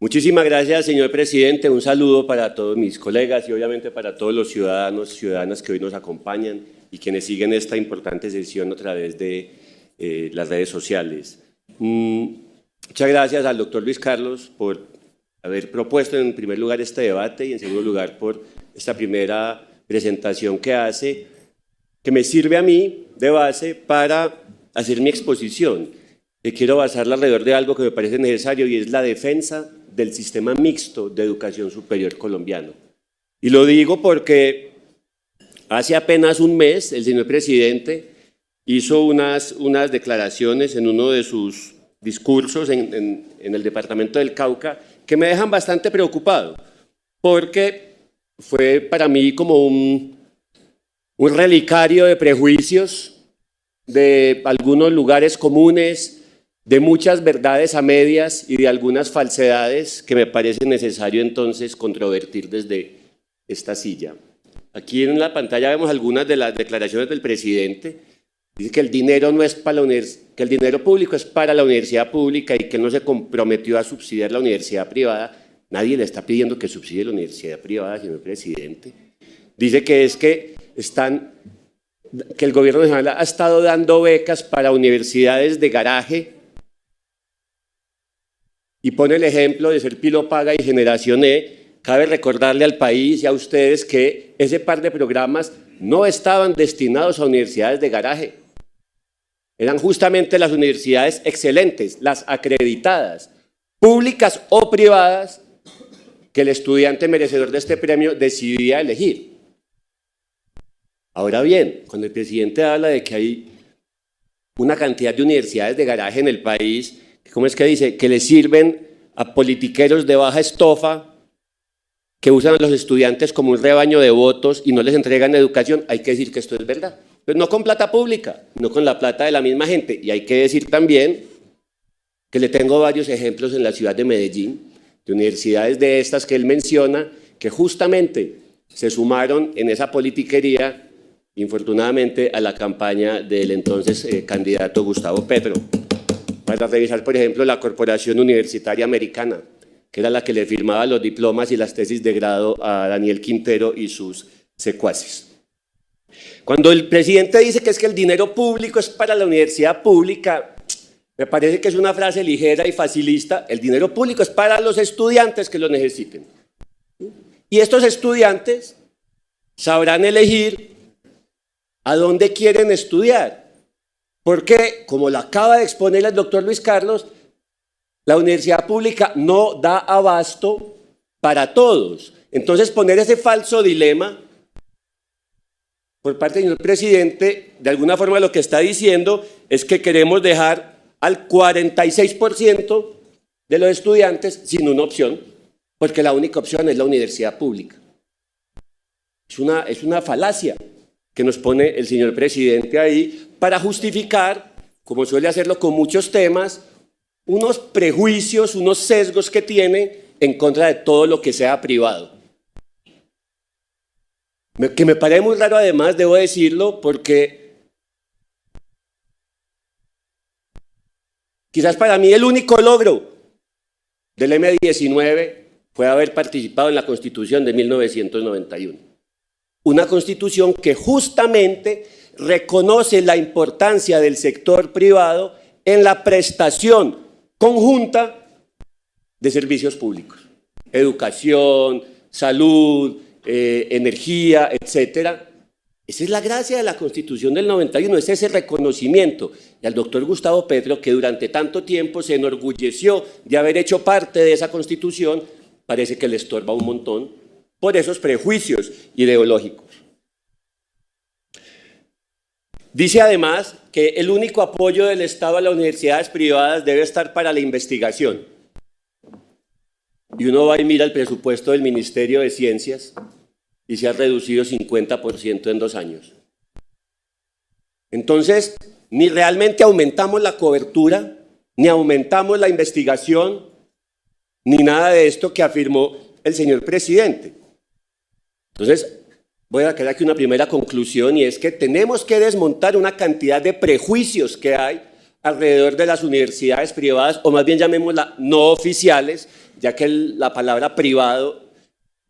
Muchísimas gracias, señor presidente. Un saludo para todos mis colegas y obviamente para todos los ciudadanos y ciudadanas que hoy nos acompañan y quienes siguen esta importante sesión a través de las redes sociales. Muchas gracias al doctor Luis Carlos por haber propuesto en primer lugar este debate y en segundo lugar por esta primera presentación que hace, que me sirve a mí de base para hacer mi exposición. Quiero basarla alrededor de algo que me parece necesario y es la defensa del sistema mixto de educación superior colombiano. Y lo digo porque hace apenas un mes el señor presidente hizo unas declaraciones en uno de sus discursos en el departamento del Cauca que me dejan bastante preocupado, porque fue para mí como un relicario de prejuicios, de algunos lugares comunes, de muchas verdades a medias y de algunas falsedades que me parece necesario entonces controvertir desde esta silla. Aquí en la pantalla vemos algunas de las declaraciones del presidente. Dice que el dinero no es para que el dinero público es para la universidad pública y que él no se comprometió a subsidiar la universidad privada. Nadie le está pidiendo que subsidie la universidad privada, señor presidente. Dice que que el gobierno nacional ha estado dando becas para universidades de garaje y pone el ejemplo de Serpilo Paga y Generación E. Cabe recordarle al país y a ustedes que ese par de programas no estaban destinados a universidades de garaje. Eran justamente las universidades excelentes, las acreditadas, públicas o privadas, que el estudiante merecedor de este premio decidía elegir. Ahora bien, cuando el presidente habla de que hay una cantidad de universidades de garaje en el país, ¿cómo es que dice? Que le sirven a politiqueros de baja estofa, que usan a los estudiantes como un rebaño de votos y no les entregan educación. Hay que decir que esto es verdad, pero no con plata pública, no con la plata de la misma gente. Y hay que decir también que le tengo varios ejemplos en la ciudad de Medellín, de universidades de estas que él menciona, que justamente se sumaron en esa politiquería, infortunadamente, a la campaña del entonces candidato Gustavo Petro. Para revisar, por ejemplo, la Corporación Universitaria Americana, que era la que le firmaba los diplomas y las tesis de grado a Daniel Quintero y sus secuaces. Cuando el presidente dice que es que el dinero público es para la universidad pública, me parece que es una frase ligera y facilista. El dinero público es para los estudiantes que lo necesiten. Y estos estudiantes sabrán elegir a dónde quieren estudiar. Porque, como lo acaba de exponer el doctor Luis Carlos, la universidad pública no da abasto para todos. Entonces, poner ese falso dilema por parte del señor presidente, de alguna forma lo que está diciendo es que queremos dejar al 46% de los estudiantes sin una opción, porque la única opción es la universidad pública. Es una falacia que nos pone el señor presidente ahí para justificar, como suele hacerlo con muchos temas, unos prejuicios, unos sesgos que tiene en contra de todo lo que sea privado. Que me parece muy raro además, debo decirlo, porque quizás para mí el único logro del M19 fue haber participado en la Constitución de 1991. Una Constitución que justamente reconoce la importancia del sector privado en la prestación conjunta de servicios públicos, educación, salud, energía, etcétera. Esa es la gracia de la Constitución del 91, es ese reconocimiento. Y al doctor Gustavo Petro, que durante tanto tiempo se enorgulleció de haber hecho parte de esa Constitución, parece que le estorba un montón por esos prejuicios ideológicos. Dice además que el único apoyo del Estado a las universidades privadas debe estar para la investigación. Y uno va y mira el presupuesto del Ministerio de Ciencias y se ha reducido 50% en 2 años. Entonces, ni realmente aumentamos la cobertura, ni aumentamos la investigación, ni nada de esto que afirmó el señor presidente. Entonces, voy a quedar aquí una primera conclusión y es que tenemos que desmontar una cantidad de prejuicios que hay alrededor de las universidades privadas, o más bien llamémoslas no oficiales, ya que la palabra privado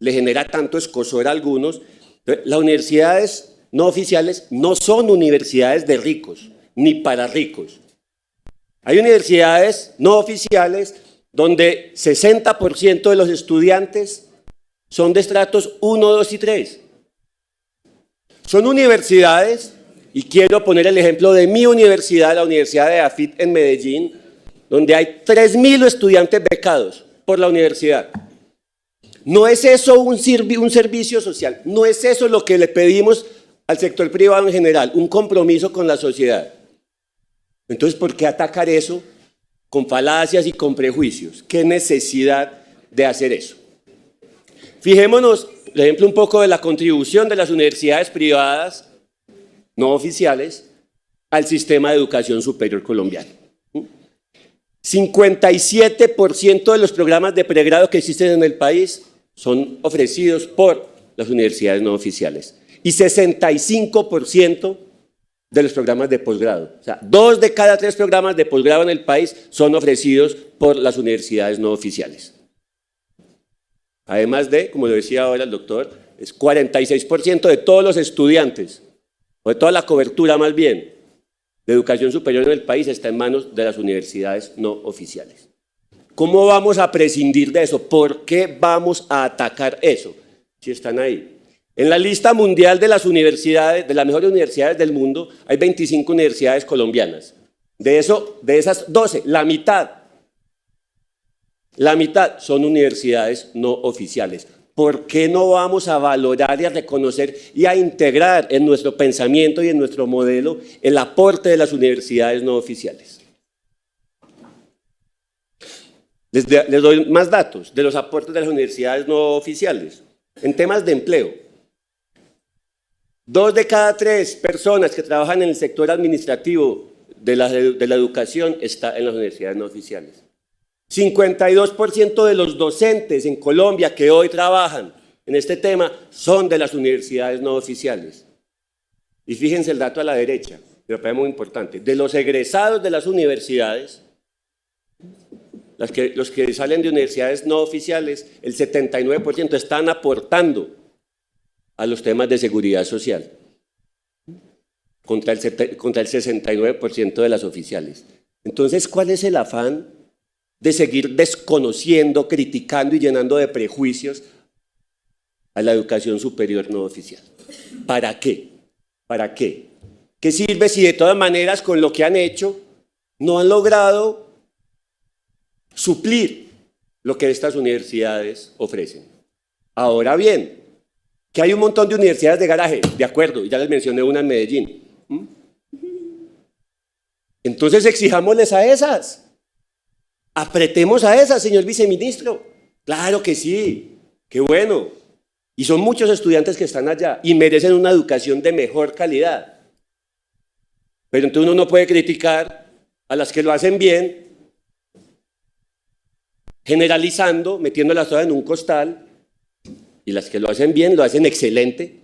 le genera tanto escozor a algunos. Las universidades no oficiales no son universidades de ricos, ni para ricos. Hay universidades no oficiales donde 60% de los estudiantes son de estratos 1, 2 y 3. Son universidades, y quiero poner el ejemplo de mi universidad, la Universidad de AFIT en Medellín, donde hay 3.000 estudiantes becados por la universidad. No es eso un servicio social, no es eso lo que le pedimos al sector privado en general, un compromiso con la sociedad. Entonces, ¿por qué atacar eso con falacias y con prejuicios? ¿Qué necesidad de hacer eso? Fijémonos, por ejemplo, un poco de la contribución de las universidades privadas no oficiales al sistema de educación superior colombiano. 57% de los programas de pregrado que existen en el país son ofrecidos por las universidades no oficiales y 65% de los programas de posgrado. O sea, 2 de cada 3 programas de posgrado en el país son ofrecidos por las universidades no oficiales. Además de, como lo decía ahora el doctor, es 46% de todos los estudiantes, o de toda la cobertura más bien, de educación superior en el país está en manos de las universidades no oficiales. ¿Cómo vamos a prescindir de eso? ¿Por qué vamos a atacar eso? Si están ahí. En la lista mundial de las universidades, de las mejores universidades del mundo, hay 25 universidades colombianas. De esas 12, la mitad son universidades no oficiales. ¿Por qué no vamos a valorar y a reconocer y a integrar en nuestro pensamiento y en nuestro modelo el aporte de las universidades no oficiales? Les doy más datos de los aportes de las universidades no oficiales. En temas de empleo, 2 de cada 3 personas que trabajan en el sector administrativo de la educación está en las universidades no oficiales. 52% de los docentes en Colombia que hoy trabajan en este tema son de las universidades no oficiales. Y fíjense el dato a la derecha, me parece muy importante. De los egresados de las universidades, los que salen de universidades no oficiales, el 79% están aportando a los temas de seguridad social, contra el 69% de las oficiales. Entonces, ¿cuál es el afán de seguir desconociendo, criticando y llenando de prejuicios a la educación superior no oficial? ¿Para qué? ¿Para qué? ¿Qué sirve si de todas maneras con lo que han hecho no han logrado suplir lo que estas universidades ofrecen? Ahora bien, que hay un montón de universidades de garaje, de acuerdo, y ya les mencioné una en Medellín. Entonces exijámosles a esas. Apretemos a esas, señor viceministro. Claro que sí, qué bueno. Y son muchos estudiantes que están allá y merecen una educación de mejor calidad. Pero entonces uno no puede criticar a las que lo hacen bien, generalizando, metiéndolas todas en un costal, y las que lo hacen bien, lo hacen excelente.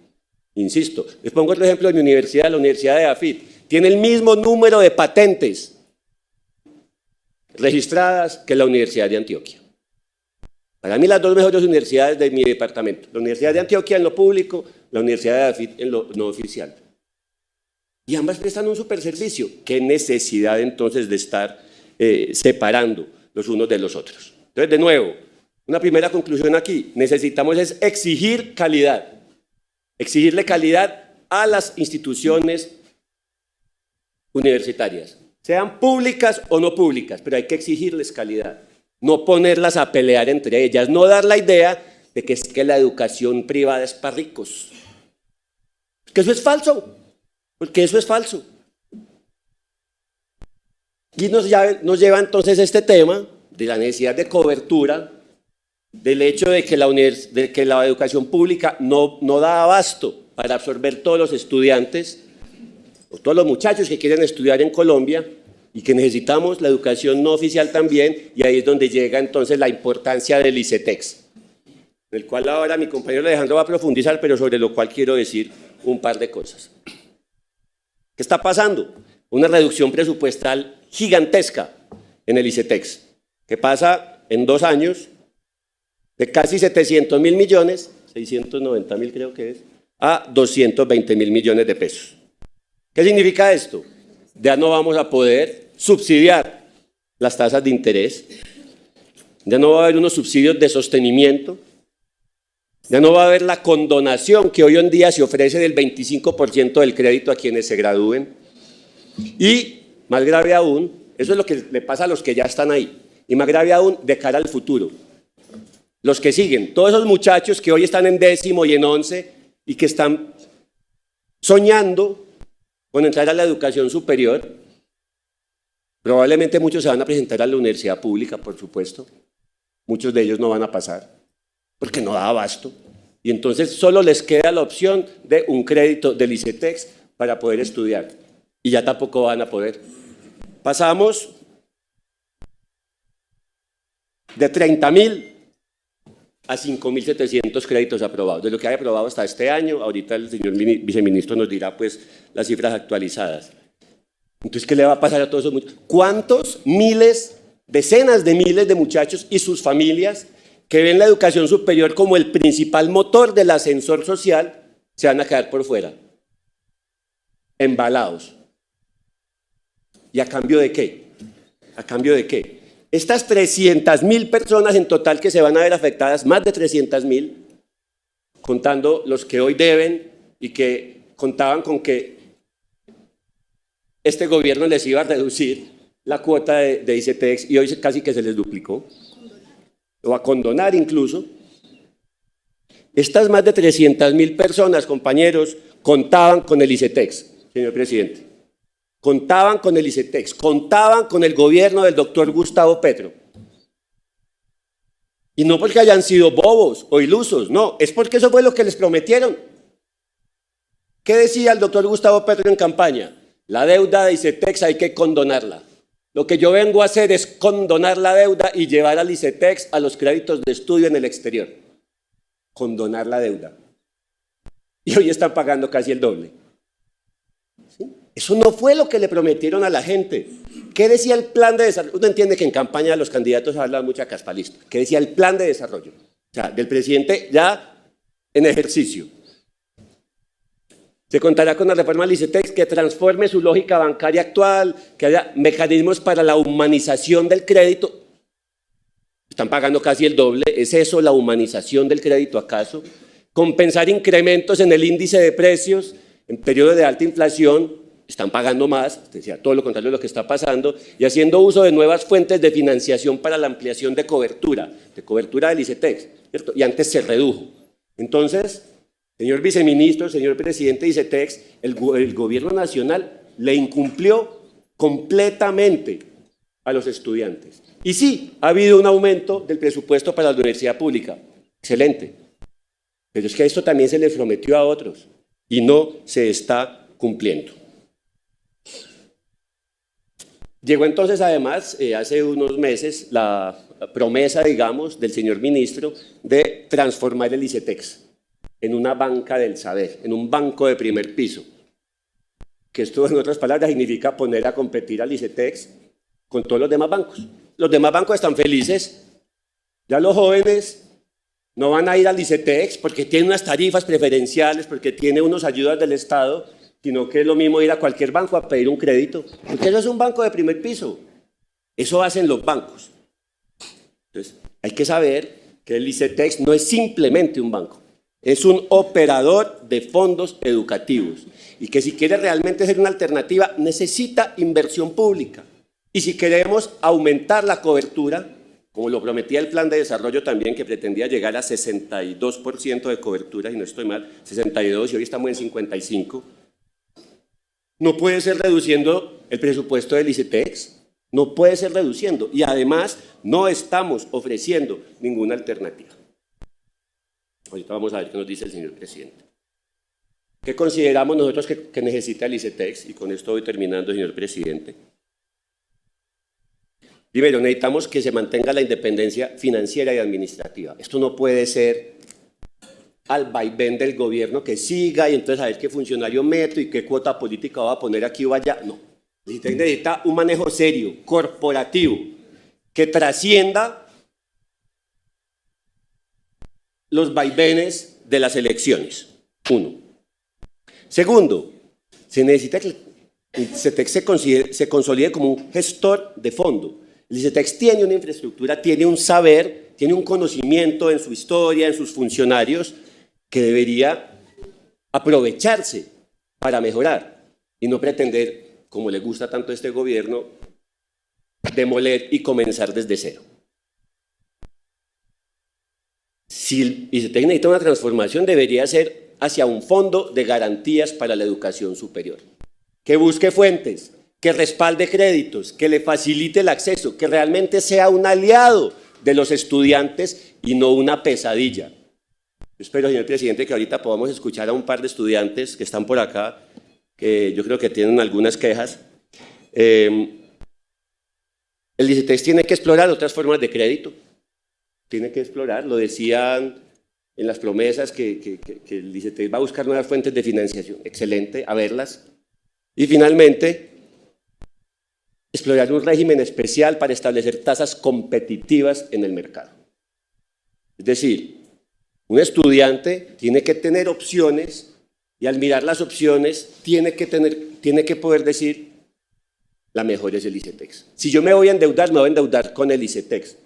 Insisto, les pongo otro ejemplo de mi universidad, la Universidad de AFIT. Tiene el mismo número de patentes registradas que la Universidad de Antioquia. Para mí las 2 mejores universidades de mi departamento, la Universidad de Antioquia en lo público, la Universidad de AFIT en lo no oficial. Y ambas prestan un super servicio. ¿Qué necesidad entonces de estar separando los unos de los otros? Entonces, de nuevo, una primera conclusión aquí, necesitamos es exigir calidad, exigirle calidad a las instituciones universitarias, sean públicas o no públicas, pero hay que exigirles calidad, no ponerlas a pelear entre ellas, no dar la idea de que es que la educación privada es para ricos. Porque eso es falso, porque eso es falso. Y nos lleva entonces este tema de la necesidad de cobertura, del hecho de que la educación pública no da abasto para absorber todos los estudiantes, o todos los muchachos que quieren estudiar en Colombia, y que necesitamos la educación no oficial también, y ahí es donde llega entonces la importancia del ICETEX, en el cual ahora mi compañero Alejandro va a profundizar, pero sobre lo cual quiero decir un par de cosas. ¿Qué está pasando? Una reducción presupuestal gigantesca en el ICETEX, que pasa en 2 años de casi 700.000 millones, 690.000 creo que es, a 220.000 millones de pesos. ¿Qué significa esto? Ya no vamos a poder subsidiar las tasas de interés, ya no va a haber unos subsidios de sostenimiento, ya no va a haber la condonación que hoy en día se ofrece del 25% del crédito a quienes se gradúen. Y más grave aún, eso es lo que le pasa a los que ya están ahí, y más grave aún de cara al futuro. Los que siguen, todos esos muchachos que hoy están en 10º y en 11 y que están soñando con entrar a la educación superior, probablemente muchos se van a presentar a la universidad pública, por supuesto. Muchos de ellos no van a pasar, porque no da abasto. Y entonces solo les queda la opción de un crédito del ICETEX para poder estudiar. Y ya tampoco van a poder. Pasamos de 30.000 a 5.700 créditos aprobados. De lo que hay aprobado hasta este año, ahorita el señor viceministro nos dirá pues las cifras actualizadas. Entonces, ¿qué le va a pasar a todos esos muchachos? ¿Cuántos miles, decenas de miles de muchachos y sus familias que ven la educación superior como el principal motor del ascensor social se van a quedar por fuera? Embalados. ¿Y a cambio de qué? ¿A cambio de qué? Estas 300.000 personas en total que se van a ver afectadas, más de 300.000, contando los que hoy deben y que contaban con que este gobierno les iba a reducir la cuota de ICETEX y hoy casi que se les duplicó, o a condonar incluso. Estas más de 300.000 personas, compañeros, contaban con el ICETEX, señor presidente. Contaban con el ICETEX, contaban con el gobierno del doctor Gustavo Petro. Y no porque hayan sido bobos o ilusos, no, es porque eso fue lo que les prometieron. ¿Qué decía el doctor Gustavo Petro en campaña? La deuda de ICETEX hay que condonarla. Lo que yo vengo a hacer es condonar la deuda y llevar al ICETEX a los créditos de estudio en el exterior. Condonar la deuda. Y hoy están pagando casi el doble. ¿Sí? Eso no fue lo que le prometieron a la gente. ¿Qué decía el plan de desarrollo? Uno entiende que en campaña los candidatos hablan mucha caspalista. ¿Qué decía el plan de desarrollo? O sea, del presidente ya en ejercicio. Se contará con la reforma del ICETEX que transforme su lógica bancaria actual, que haya mecanismos para la humanización del crédito. Están pagando casi el doble. ¿Es eso la humanización del crédito acaso? Compensar incrementos en el índice de precios en periodos de alta inflación. Están pagando más, decía, todo lo contrario de lo que está pasando, y haciendo uso de nuevas fuentes de financiación para la ampliación de cobertura del ICETEX, ¿cierto? Y antes se redujo. Entonces, señor viceministro, señor presidente de ICETEX, el gobierno nacional le incumplió completamente a los estudiantes. Y sí, ha habido un aumento del presupuesto para la universidad pública, excelente, pero es que esto también se le prometió a otros y no se está cumpliendo. Llegó entonces además, hace unos meses, la promesa, digamos, del señor ministro de transformar el ICETEX en una banca del saber, en un banco de primer piso. Que esto, en otras palabras, significa poner a competir al ICETEX con todos los demás bancos. Los demás bancos están felices. Ya los jóvenes no van a ir al ICETEX porque tiene unas tarifas preferenciales, porque tiene unas ayudas del Estado, sino que es lo mismo ir a cualquier banco a pedir un crédito, porque eso es un banco de primer piso. Eso hacen los bancos. Entonces, hay que saber que el ICETEX no es simplemente un banco, es un operador de fondos educativos y que si quiere realmente ser una alternativa necesita inversión pública. Y si queremos aumentar la cobertura, como lo prometía el plan de desarrollo también, que pretendía llegar a 62% de cobertura, y no estoy mal, 62 y hoy estamos en 55%, no puede ser reduciendo el presupuesto del ICETEX, no puede ser reduciendo, y además no estamos ofreciendo ninguna alternativa. Ahorita vamos a ver qué nos dice el señor presidente. ¿Qué consideramos nosotros que necesita el ICETEX? Y con esto voy terminando, señor presidente. Primero, necesitamos que se mantenga la independencia financiera y administrativa. Esto no puede ser al vaivén del gobierno que siga y entonces a ver qué funcionario meto y qué cuota política va a poner aquí o allá. No. Necesita un manejo serio, corporativo, que trascienda los vaivenes de las elecciones. Uno. Segundo, se necesita que el ICETEX se consolide como un gestor de fondo. El ICETEX tiene una infraestructura, tiene un saber, tiene un conocimiento en su historia, en sus funcionarios, que debería aprovecharse para mejorar y no pretender, como le gusta tanto a este gobierno, demoler y comenzar desde cero. Si el ICETEX necesita una transformación, debería ser hacia un fondo de garantías para la educación superior, que busque fuentes, que respalde créditos, que le facilite el acceso, que realmente sea un aliado de los estudiantes y no una pesadilla. Yo espero, señor presidente, que ahorita podamos escuchar a un par de estudiantes que están por acá, que yo creo que tienen algunas quejas. El ICETEX tiene que explorar otras formas de crédito, tiene que explorar, lo decían en las promesas que el ICETEX va a buscar nuevas fuentes de financiación, excelente, a verlas. Y finalmente, explorar un régimen especial para establecer tasas competitivas en el mercado. Es decir, un estudiante tiene que tener opciones y al mirar las opciones tiene que poder decir, la mejor es el ICETEX. Si yo me voy a endeudar, me voy a endeudar con el ICETEX,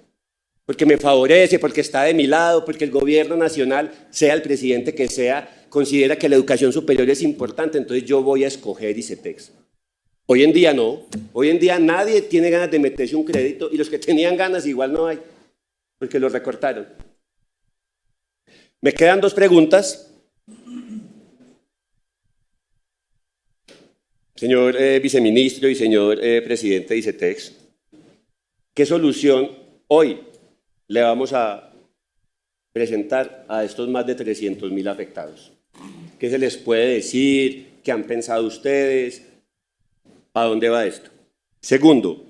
porque me favorece, porque está de mi lado, porque el gobierno nacional, sea el presidente que sea, considera que la educación superior es importante, entonces yo voy a escoger ICETEX. Hoy en día no, hoy en día nadie tiene ganas de meterse un crédito y los que tenían ganas igual no hay, porque los recortaron. Me quedan dos preguntas. Señor viceministro y señor presidente de ICETEX, ¿qué solución hoy le vamos a presentar a estos más de 300.000 afectados? ¿Qué se les puede decir? ¿Qué han pensado ustedes? ¿A dónde va esto? Segundo,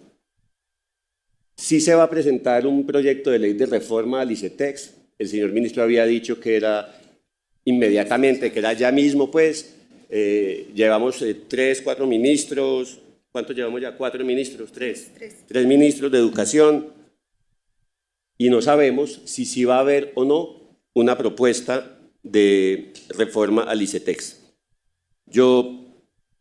sí se va a presentar un proyecto de ley de reforma al ICETEX. El señor ministro había dicho que era inmediatamente, que era ya mismo, pues. Llevamos 3, 4 ministros. ¿Cuántos llevamos ya? 4 ministros, 3. 3 ministros de educación. Y no sabemos si sí va a haber o no una propuesta de reforma al ICETEX. Yo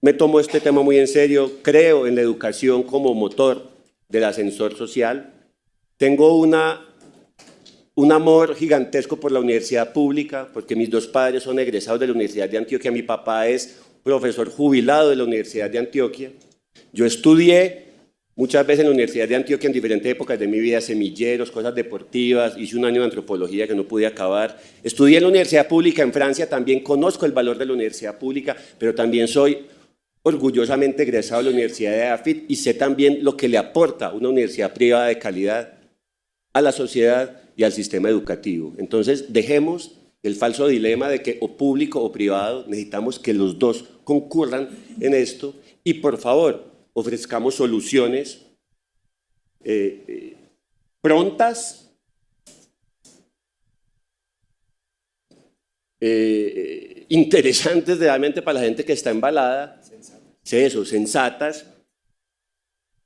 me tomo este tema muy en serio, creo en la educación como motor del ascensor social. Tengo un amor gigantesco por la universidad pública, porque mis dos padres son egresados de la Universidad de Antioquia. Mi papá es profesor jubilado de la Universidad de Antioquia. Yo estudié muchas veces en la Universidad de Antioquia en diferentes épocas de mi vida, semilleros, cosas deportivas, hice un año de antropología que no pude acabar. Estudié en la Universidad Pública en Francia, también conozco el valor de la universidad pública, pero también soy orgullosamente egresado de la Universidad de AFIT y sé también lo que le aporta una universidad privada de calidad a la sociedad y al sistema educativo. Entonces, dejemos el falso dilema de que o público o privado, necesitamos que los dos concurran en esto y, por favor, ofrezcamos soluciones prontas, interesantes realmente para la gente que está embalada, sensatas,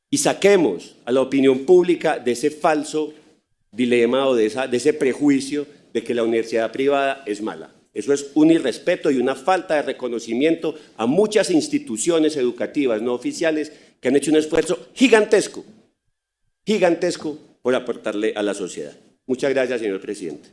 y saquemos a la opinión pública de ese falso dilema o de ese prejuicio de que la universidad privada es mala. Eso es un irrespeto y una falta de reconocimiento a muchas instituciones educativas no oficiales que han hecho un esfuerzo gigantesco por aportarle a la sociedad. Muchas gracias, señor presidente.